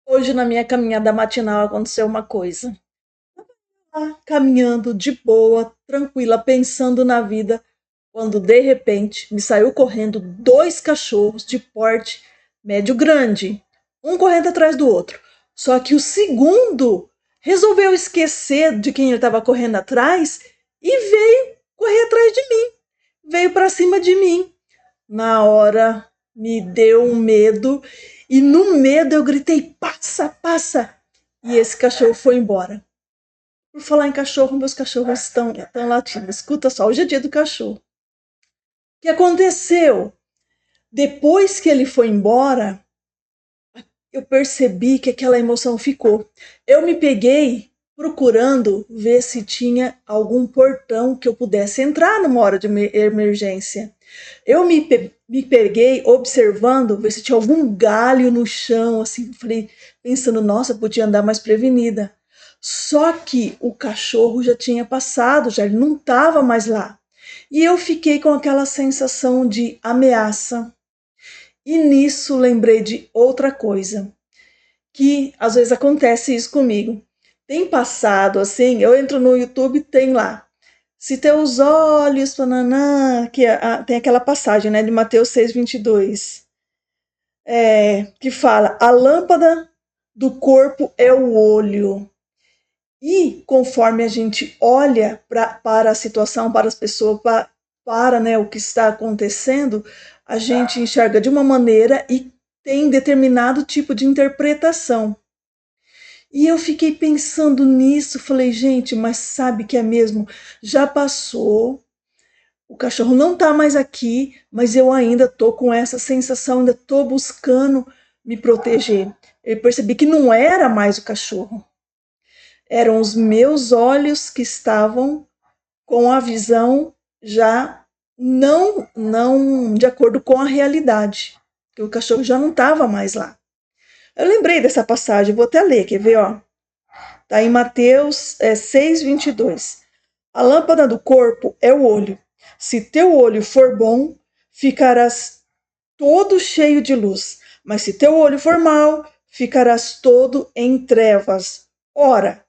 Hoje, na minha caminhada matinal, aconteceu uma coisa. Caminhando de boa, tranquila, pensando na vida, quando de repente me saiu correndo dois cachorros de porte médio grande, um correndo atrás do outro. Só que o segundo resolveu esquecer de quem ele estava correndo atrás e veio correr atrás de mim, veio para cima de mim. Na hora me deu um medo e no medo eu gritei: passa, passa! E esse cachorro foi embora. Por falar em cachorro, meus cachorros estão latindo. Escuta só, hoje é dia do cachorro. O que aconteceu? Depois que ele foi embora, eu percebi que aquela emoção ficou. Eu me peguei procurando ver se tinha algum portão que eu pudesse entrar numa hora de emergência. Eu me peguei observando, ver se tinha algum galho no chão, assim, falei, pensando, nossa, podia andar mais prevenida. Só que o cachorro já tinha passado, já ele não estava mais lá. E eu fiquei com aquela sensação de ameaça. E nisso lembrei de outra coisa, que às vezes acontece isso comigo. Tem passado assim, eu entro no YouTube, tem lá. Se teus olhos, pananã, tem aquela passagem, né, de Mateus 6:22, que fala: a lâmpada do corpo é o olho. E conforme a gente olha para a situação, para as pessoas, para né, o que está acontecendo, a gente enxerga de uma maneira e tem determinado tipo de interpretação. E eu fiquei pensando nisso, falei, gente, mas sabe que é mesmo? Já passou, o cachorro não está mais aqui, mas eu ainda estou com essa sensação, ainda estou buscando me proteger. Eu percebi que não era mais o cachorro, eram os meus olhos que estavam com a visão já não de acordo com a realidade, que o cachorro já não estava mais lá. Eu lembrei dessa passagem, vou até ler, quer ver, ó? Está em Mateus 6:22. A lâmpada do corpo é o olho. Se teu olho for bom, ficarás todo cheio de luz. Mas se teu olho for mau, ficarás todo em trevas. Ora,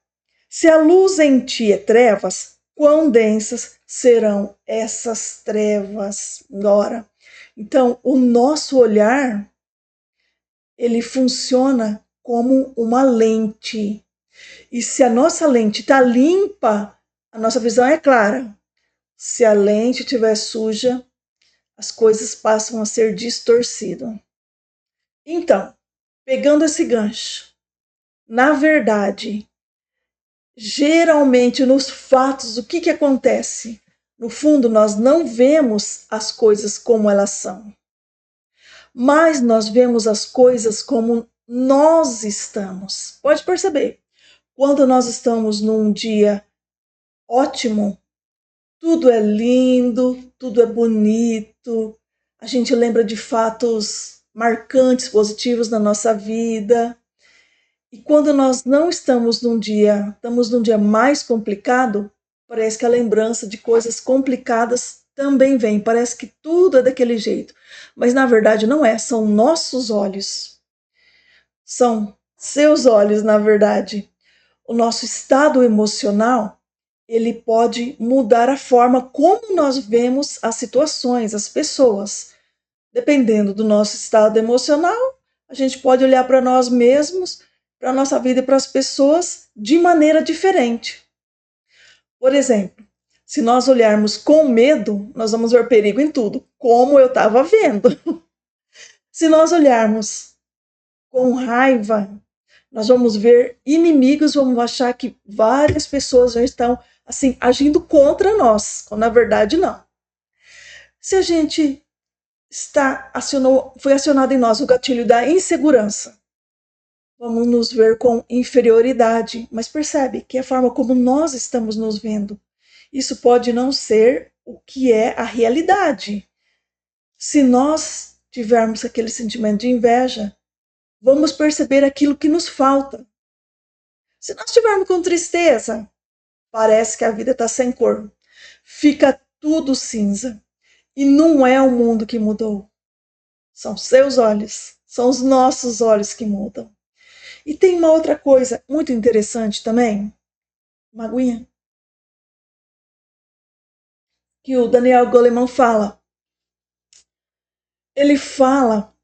se a luz em ti é trevas, quão densas serão essas trevas? Ora, então o nosso olhar, ele funciona como uma lente. E se a nossa lente está limpa, a nossa visão é clara. Se a lente estiver suja, as coisas passam a ser distorcidas. Então, pegando esse gancho, na verdade, geralmente nos fatos, o que acontece? No fundo, nós não vemos as coisas como elas são, mas nós vemos as coisas como nós estamos. Pode perceber, quando nós estamos num dia ótimo, tudo é lindo, tudo é bonito, a gente lembra de fatos marcantes, positivos na nossa vida. E quando nós não estamos num dia mais complicado, parece que a lembrança de coisas complicadas também vem. Parece que tudo é daquele jeito. Mas na verdade não é, são nossos olhos. São seus olhos, na verdade. O nosso estado emocional, ele pode mudar a forma como nós vemos as situações, as pessoas. Dependendo do nosso estado emocional, a gente pode olhar para nós mesmos, para a nossa vida e para as pessoas de maneira diferente. Por exemplo, se nós olharmos com medo, nós vamos ver perigo em tudo, como eu estava vendo. Se nós olharmos com raiva, nós vamos ver inimigos, vamos achar que várias pessoas já estão assim agindo contra nós, quando na verdade não. Se a gente foi acionado em nós o gatilho da insegurança, vamos nos ver com inferioridade, mas percebe que é a forma como nós estamos nos vendo. Isso pode não ser o que é a realidade. Se nós tivermos aquele sentimento de inveja, vamos perceber aquilo que nos falta. Se nós estivermos com tristeza, parece que a vida está sem cor. Fica tudo cinza. E não é o mundo que mudou. São seus olhos, são os nossos olhos que mudam. E tem uma outra coisa muito interessante também, uma aguinha, que o Daniel Goleman fala. Ele fala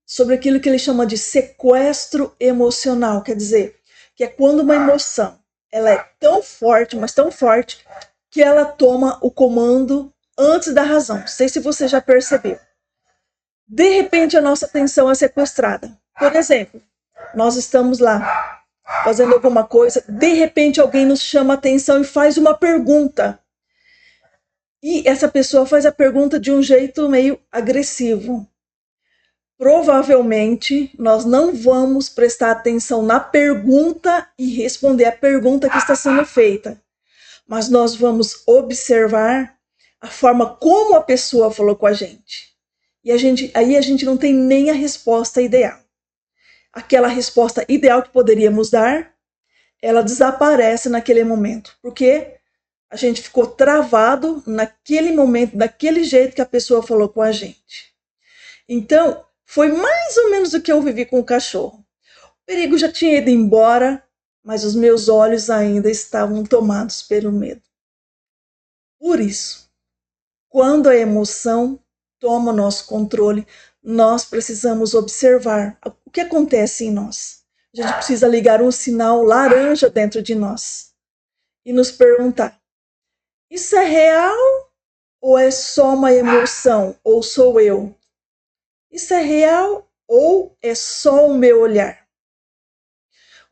sobre aquilo que ele chama de sequestro emocional, quer dizer, que é quando uma emoção ela é tão forte, mas tão forte, que ela toma o comando antes da razão. Não sei se você já percebeu. De repente a nossa atenção é sequestrada. Por exemplo, nós estamos lá fazendo alguma coisa, de repente alguém nos chama a atenção e faz uma pergunta. E essa pessoa faz a pergunta de um jeito meio agressivo. Provavelmente nós não vamos prestar atenção na pergunta e responder a pergunta que está sendo feita, mas nós vamos observar a forma como a pessoa falou com a gente. E aí a gente não tem nem a resposta ideal. Aquela resposta ideal que poderíamos dar, ela desaparece naquele momento, porque a gente ficou travado naquele momento, daquele jeito que a pessoa falou com a gente. Então, foi mais ou menos o que eu vivi com o cachorro. O perigo já tinha ido embora, mas os meus olhos ainda estavam tomados pelo medo. Por isso, quando a emoção toma o nosso controle, nós precisamos observar o que acontece em nós. A gente precisa ligar um sinal laranja dentro de nós e nos perguntar: isso é real ou é só uma emoção? Ou sou eu? Isso é real ou é só o meu olhar?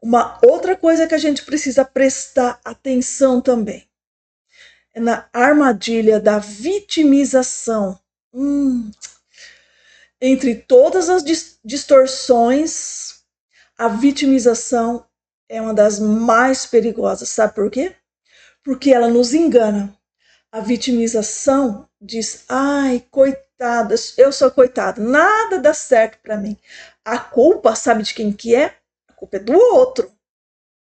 Uma outra coisa que a gente precisa prestar atenção também é na armadilha da vitimização. Entre todas as distorções, a vitimização é uma das mais perigosas. Sabe por quê? Porque ela nos engana. A vitimização diz: ai, coitada, eu sou coitada, nada dá certo para mim. A culpa, sabe de quem que é? A culpa é do outro.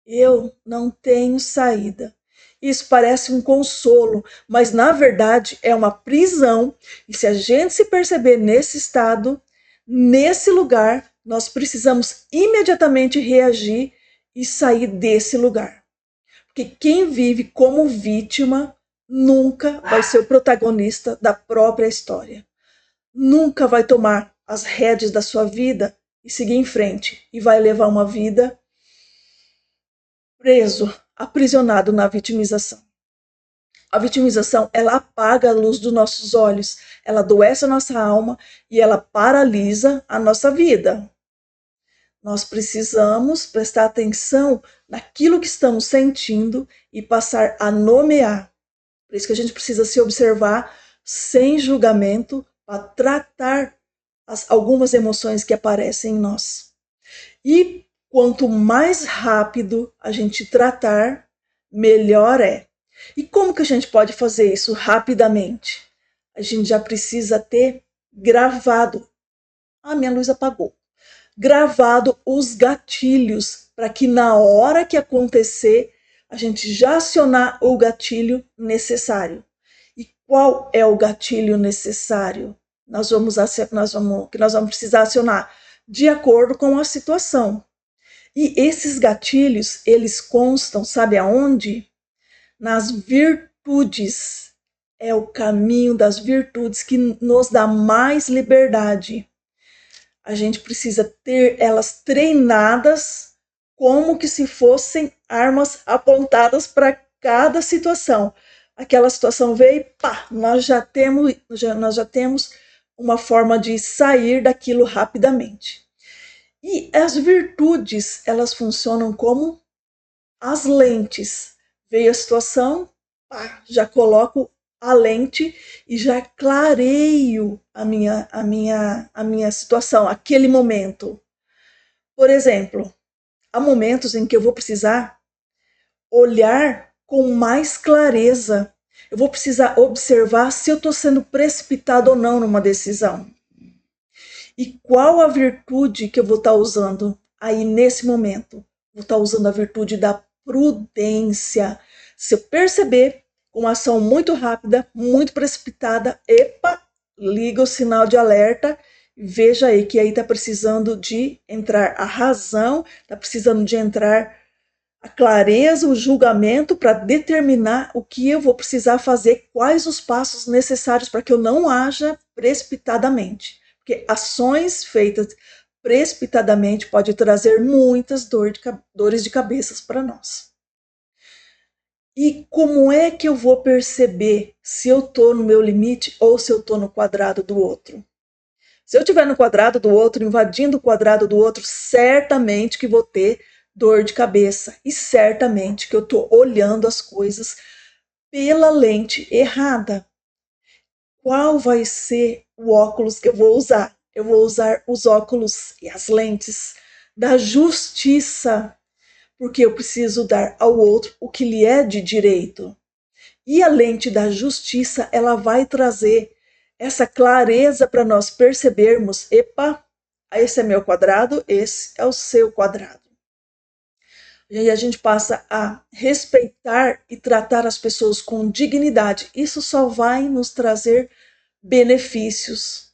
Eu não tenho saída. Isso parece um consolo, mas na verdade é uma prisão. E se a gente se perceber nesse estado, nesse lugar, nós precisamos imediatamente reagir e sair desse lugar. Porque quem vive como vítima nunca vai ser o protagonista da própria história. Nunca vai tomar as rédeas da sua vida e seguir em frente. E vai levar uma vida preso, aprisionado na vitimização. A vitimização, ela apaga a luz dos nossos olhos, ela adoece a nossa alma e ela paralisa a nossa vida. Nós precisamos prestar atenção naquilo que estamos sentindo e passar a nomear. Por isso que a gente precisa se observar sem julgamento para tratar algumas emoções que aparecem em nós. E quanto mais rápido a gente tratar, melhor é. E como que a gente pode fazer isso rapidamente? A gente já precisa ter gravado. Minha luz apagou. Gravado os gatilhos para que na hora que acontecer, a gente já acionar o gatilho necessário. E qual é o gatilho necessário? Que nós vamos precisar acionar de acordo com a situação. E esses gatilhos, eles constam, sabe aonde? Nas virtudes. É o caminho das virtudes que nos dá mais liberdade. A gente precisa ter elas treinadas como que se fossem armas apontadas para cada situação. Aquela situação veio e pá, nós já temos uma forma de sair daquilo rapidamente. E as virtudes, elas funcionam como as lentes. Veio a situação, pá, já coloco a lente e já clareio a minha situação, aquele momento. Por exemplo, há momentos em que eu vou precisar olhar com mais clareza. Eu vou precisar observar se eu estou sendo precipitado ou não numa decisão. E qual a virtude que eu vou estar usando aí nesse momento? Vou estar usando a virtude da prudência. Se eu perceber uma ação muito rápida, muito precipitada, epa, liga o sinal de alerta Veja aí que aí está precisando de entrar a razão, está precisando de entrar a clareza, o julgamento para determinar o que eu vou precisar fazer, quais os passos necessários para que eu não haja precipitadamente. Porque ações feitas precipitadamente pode trazer muitas dores de cabeça para nós. E como é que eu vou perceber se eu estou no meu limite ou se eu estou no quadrado do outro? Se eu estiver no quadrado do outro, invadindo o quadrado do outro, certamente que vou ter dor de cabeça. E certamente que eu estou olhando as coisas pela lente errada. Qual vai ser o óculos que eu vou usar? Eu vou usar os óculos e as lentes da justiça, porque eu preciso dar ao outro o que lhe é de direito. E a lente da justiça, ela vai trazer essa clareza para nós percebermos, epa, esse é meu quadrado, esse é o seu quadrado. E aí a gente passa a respeitar e tratar as pessoas com dignidade. Isso só vai nos trazer benefícios.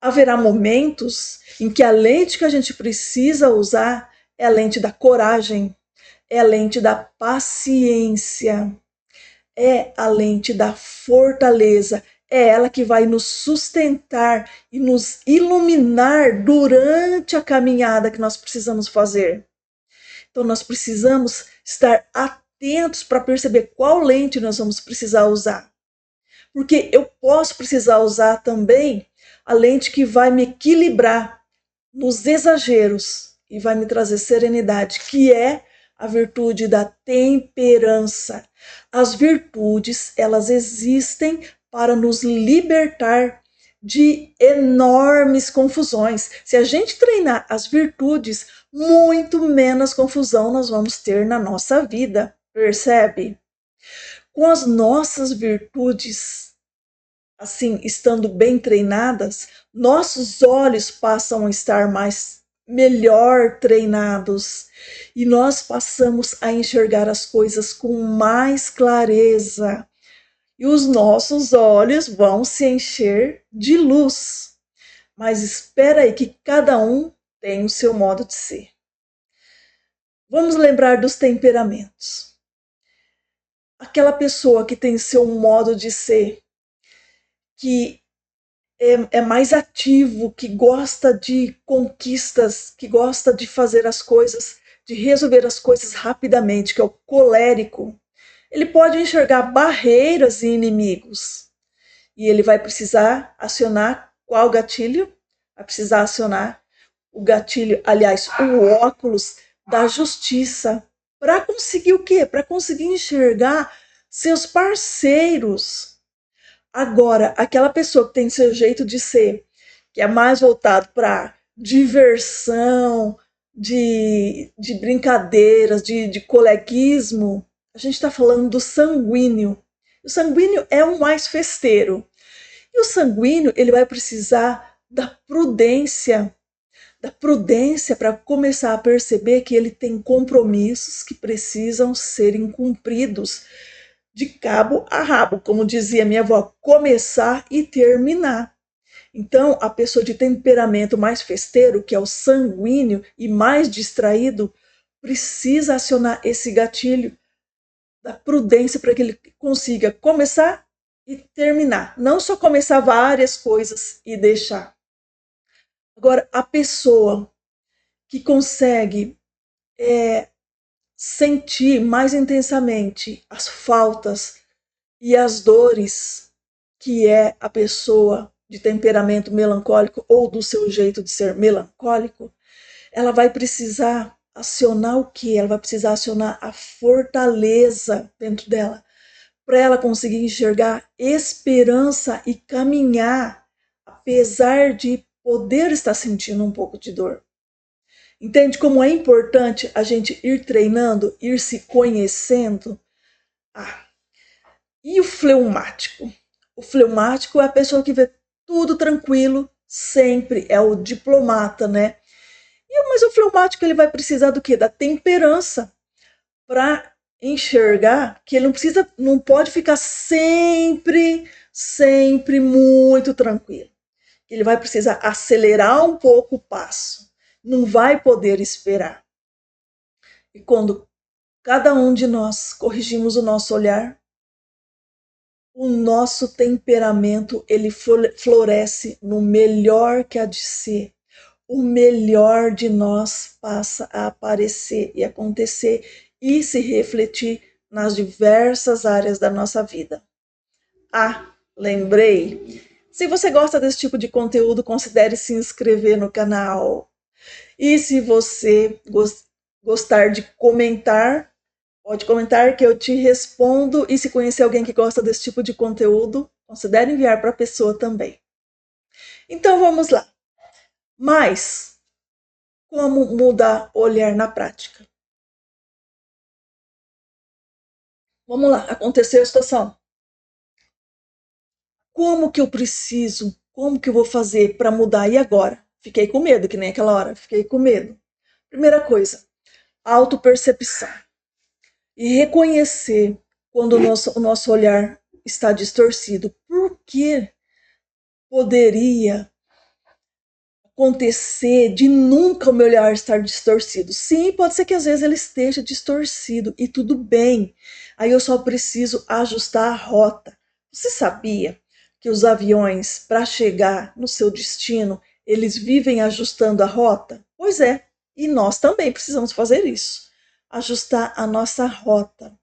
Haverá momentos em que a lente que a gente precisa usar é a lente da coragem, é a lente da paciência, é a lente da fortaleza, é ela que vai nos sustentar e nos iluminar durante a caminhada que nós precisamos fazer. Então, nós precisamos estar atentos para perceber qual lente nós vamos precisar usar. Porque eu posso precisar usar também a lente que vai me equilibrar nos exageros e vai me trazer serenidade, que é a virtude da temperança. As virtudes, elas existem para nos libertar de enormes confusões. Se a gente treinar as virtudes, muito menos confusão nós vamos ter na nossa vida, percebe? Com as nossas virtudes, assim, estando bem treinadas, nossos olhos passam a estar melhor treinados e nós passamos a enxergar as coisas com mais clareza e os nossos olhos vão se encher de luz. Mas espera aí que cada um tem o seu modo de ser. Vamos lembrar dos temperamentos. Aquela pessoa que tem seu modo de ser, que é mais ativo, que gosta de conquistas, que gosta de fazer as coisas, de resolver as coisas rapidamente, que é o colérico, ele pode enxergar barreiras e inimigos. E ele vai precisar acionar qual gatilho? Vai precisar acionar o gatilho, aliás, o óculos da justiça. Para conseguir o quê? Para conseguir enxergar seus parceiros. Agora, aquela pessoa que tem seu jeito de ser, que é mais voltado para diversão, de brincadeiras, de coleguismo, a gente está falando do sanguíneo. O sanguíneo é o mais festeiro. E o sanguíneo, ele vai precisar da prudência para começar a perceber que ele tem compromissos que precisam serem cumpridos de cabo a rabo, como dizia minha avó, começar e terminar. Então, a pessoa de temperamento mais festeiro, que é o sanguíneo e mais distraído, precisa acionar esse gatilho da prudência para que ele consiga começar e terminar. Não só começar várias coisas e deixar. Agora, a pessoa que consegue sentir mais intensamente as faltas e as dores que é a pessoa de temperamento melancólico ou do seu jeito de ser melancólico, ela vai precisar acionar o quê? Ela vai precisar acionar a fortaleza dentro dela, para ela conseguir enxergar esperança e caminhar, apesar de poder estar sentindo um pouco de dor. Entende como é importante a gente ir treinando, ir se conhecendo? E o fleumático? O fleumático é a pessoa que vê tudo tranquilo, sempre, é o diplomata, né? Mas o fleumático ele vai precisar do quê? Da temperança para enxergar que ele não pode ficar sempre muito tranquilo. ele vai precisar acelerar um pouco o passo, não vai poder esperar. E quando cada um de nós corrigimos o nosso olhar, o nosso temperamento ele floresce no melhor que há de ser. O melhor de nós passa a aparecer e acontecer e se refletir nas diversas áreas da nossa vida. Ah, lembrei. Se você gosta desse tipo de conteúdo, considere se inscrever no canal. E se você gostar de comentar, pode comentar que eu te respondo. E se conhecer alguém que gosta desse tipo de conteúdo, considere enviar para a pessoa também. Então vamos lá. Mas como mudar o olhar na prática? Vamos lá, aconteceu a situação. Como que eu preciso? Como que eu vou fazer para mudar? E agora? Fiquei com medo, que nem aquela hora. Fiquei com medo. Primeira coisa, autopercepção. E reconhecer quando o nosso olhar está distorcido. Por que poderia acontecer de nunca o meu olhar estar distorcido? Sim, pode ser que às vezes ele esteja distorcido e tudo bem. Aí eu só preciso ajustar a rota. Você sabia que os aviões, para chegar no seu destino, eles vivem ajustando a rota? Pois é, e nós também precisamos fazer isso. Ajustar a nossa rota.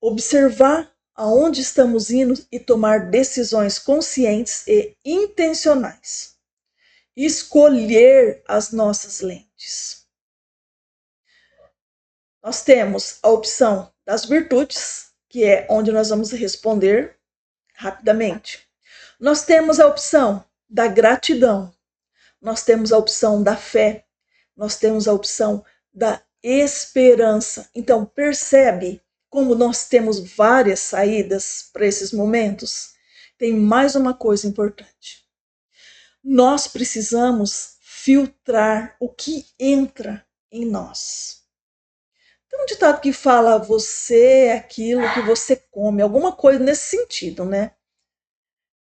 Observar aonde estamos indo e tomar decisões conscientes e intencionais. Escolher as nossas lentes. Nós temos a opção das virtudes, que é onde nós vamos responder rapidamente. Nós temos a opção da gratidão. Nós temos a opção da fé. Nós temos a opção da esperança. Então, percebe como nós temos várias saídas para esses momentos? Tem mais uma coisa importante. Nós precisamos filtrar o que entra em nós. Tem um ditado que fala: você é aquilo que você come, alguma coisa nesse sentido, né?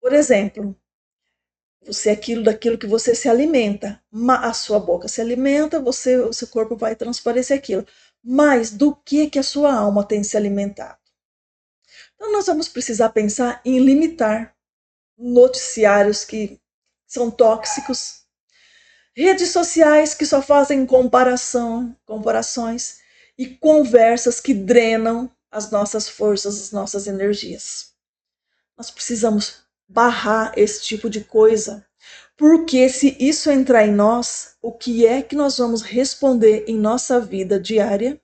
Por exemplo, você é aquilo daquilo que você se alimenta. A sua boca se alimenta, o seu corpo vai transparecer aquilo. Mas do que a sua alma tem se alimentado? Então nós vamos precisar pensar em limitar noticiários que são tóxicos, redes sociais que só fazem comparações e conversas que drenam as nossas forças, as nossas energias. Nós precisamos barrar esse tipo de coisa, porque se isso entrar em nós, o que é que nós vamos responder em nossa vida diária?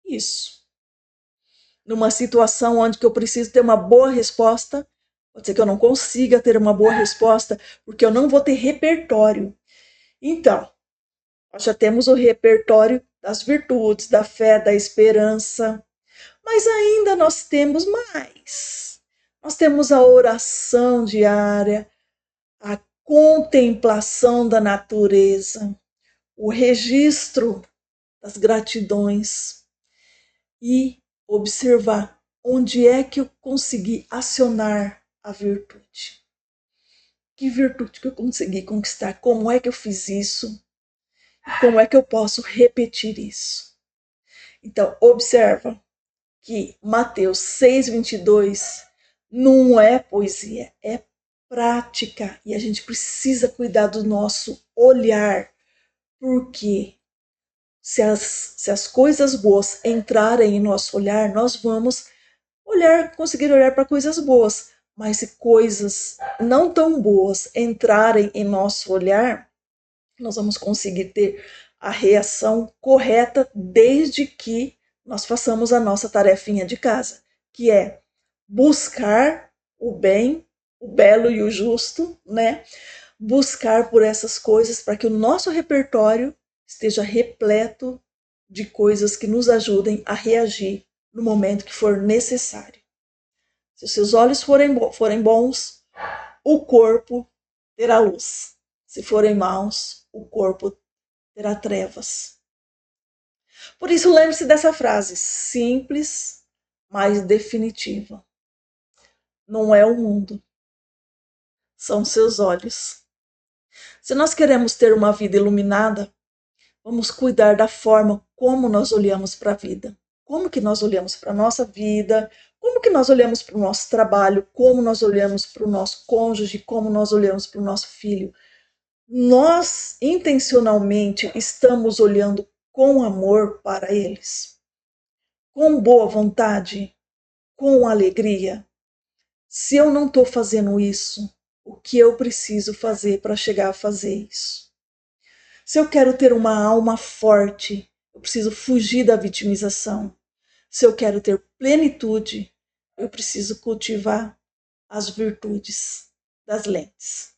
Isso. Numa situação onde que eu preciso ter uma boa resposta, pode ser que eu não consiga ter uma boa resposta, porque eu não vou ter repertório. Então, nós já temos o repertório das virtudes, da fé, da esperança, mas ainda nós temos mais. Nós temos a oração diária, a contemplação da natureza, o registro das gratidões e observar onde é que eu consegui acionar a virtude. Que virtude que eu consegui conquistar? Como é que eu fiz isso? Como é que eu posso repetir isso? Então, observa que Mateus 6:22 não é poesia, é prática. E a gente precisa cuidar do nosso olhar, porque se as coisas boas entrarem em nosso olhar, nós vamos conseguir olhar para coisas boas. Mas se coisas não tão boas entrarem em nosso olhar, nós vamos conseguir ter a reação correta desde que nós façamos a nossa tarefinha de casa, que é buscar o bem, o belo e o justo, né? Buscar por essas coisas para que o nosso repertório esteja repleto de coisas que nos ajudem a reagir no momento que for necessário. Se os seus olhos forem bons, o corpo terá luz. Se forem maus, o corpo terá trevas. Por isso, lembre-se dessa frase, simples, mas definitiva. Não é o mundo. são seus olhos. Se nós queremos ter uma vida iluminada, vamos cuidar da forma como nós olhamos para a vida. Como que nós olhamos para a nossa vida, como que nós olhamos para o nosso trabalho, como nós olhamos para o nosso cônjuge, como nós olhamos para o nosso filho. Nós intencionalmente estamos olhando com amor para eles, com boa vontade, com alegria. Se eu não estou fazendo isso, o que eu preciso fazer para chegar a fazer isso? Se eu quero ter uma alma forte, eu preciso fugir da vitimização. Se eu quero ter plenitude, eu preciso cultivar as virtudes das lentes.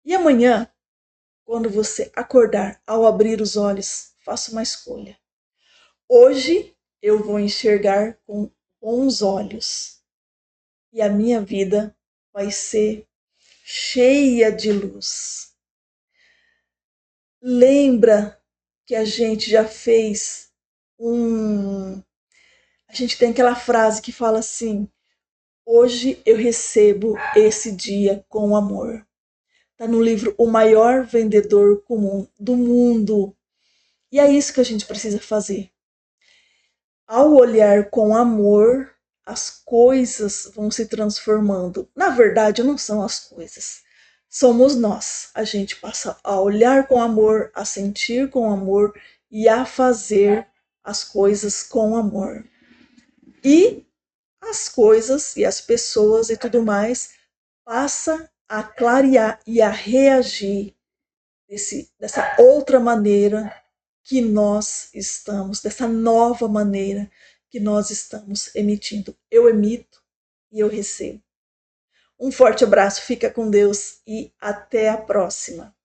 E amanhã, quando você acordar, ao abrir os olhos, faça uma escolha. Hoje eu vou enxergar com bons olhos e a minha vida vai ser cheia de luz. Lembra que a gente já fez A gente tem aquela frase que fala assim: hoje eu recebo esse dia com amor. Está no livro O Maior Vendedor Comum do Mundo. E é isso que a gente precisa fazer. Ao olhar com amor, as coisas vão se transformando. Na verdade, não são as coisas. Somos nós. A gente passa a olhar com amor, a sentir com amor e a fazer as coisas com amor. E as coisas e as pessoas e tudo mais passa a clarear e a reagir dessa outra maneira que nós estamos, dessa nova maneira que nós estamos emitindo. Eu emito e eu recebo. Um forte abraço, fica com Deus e até a próxima.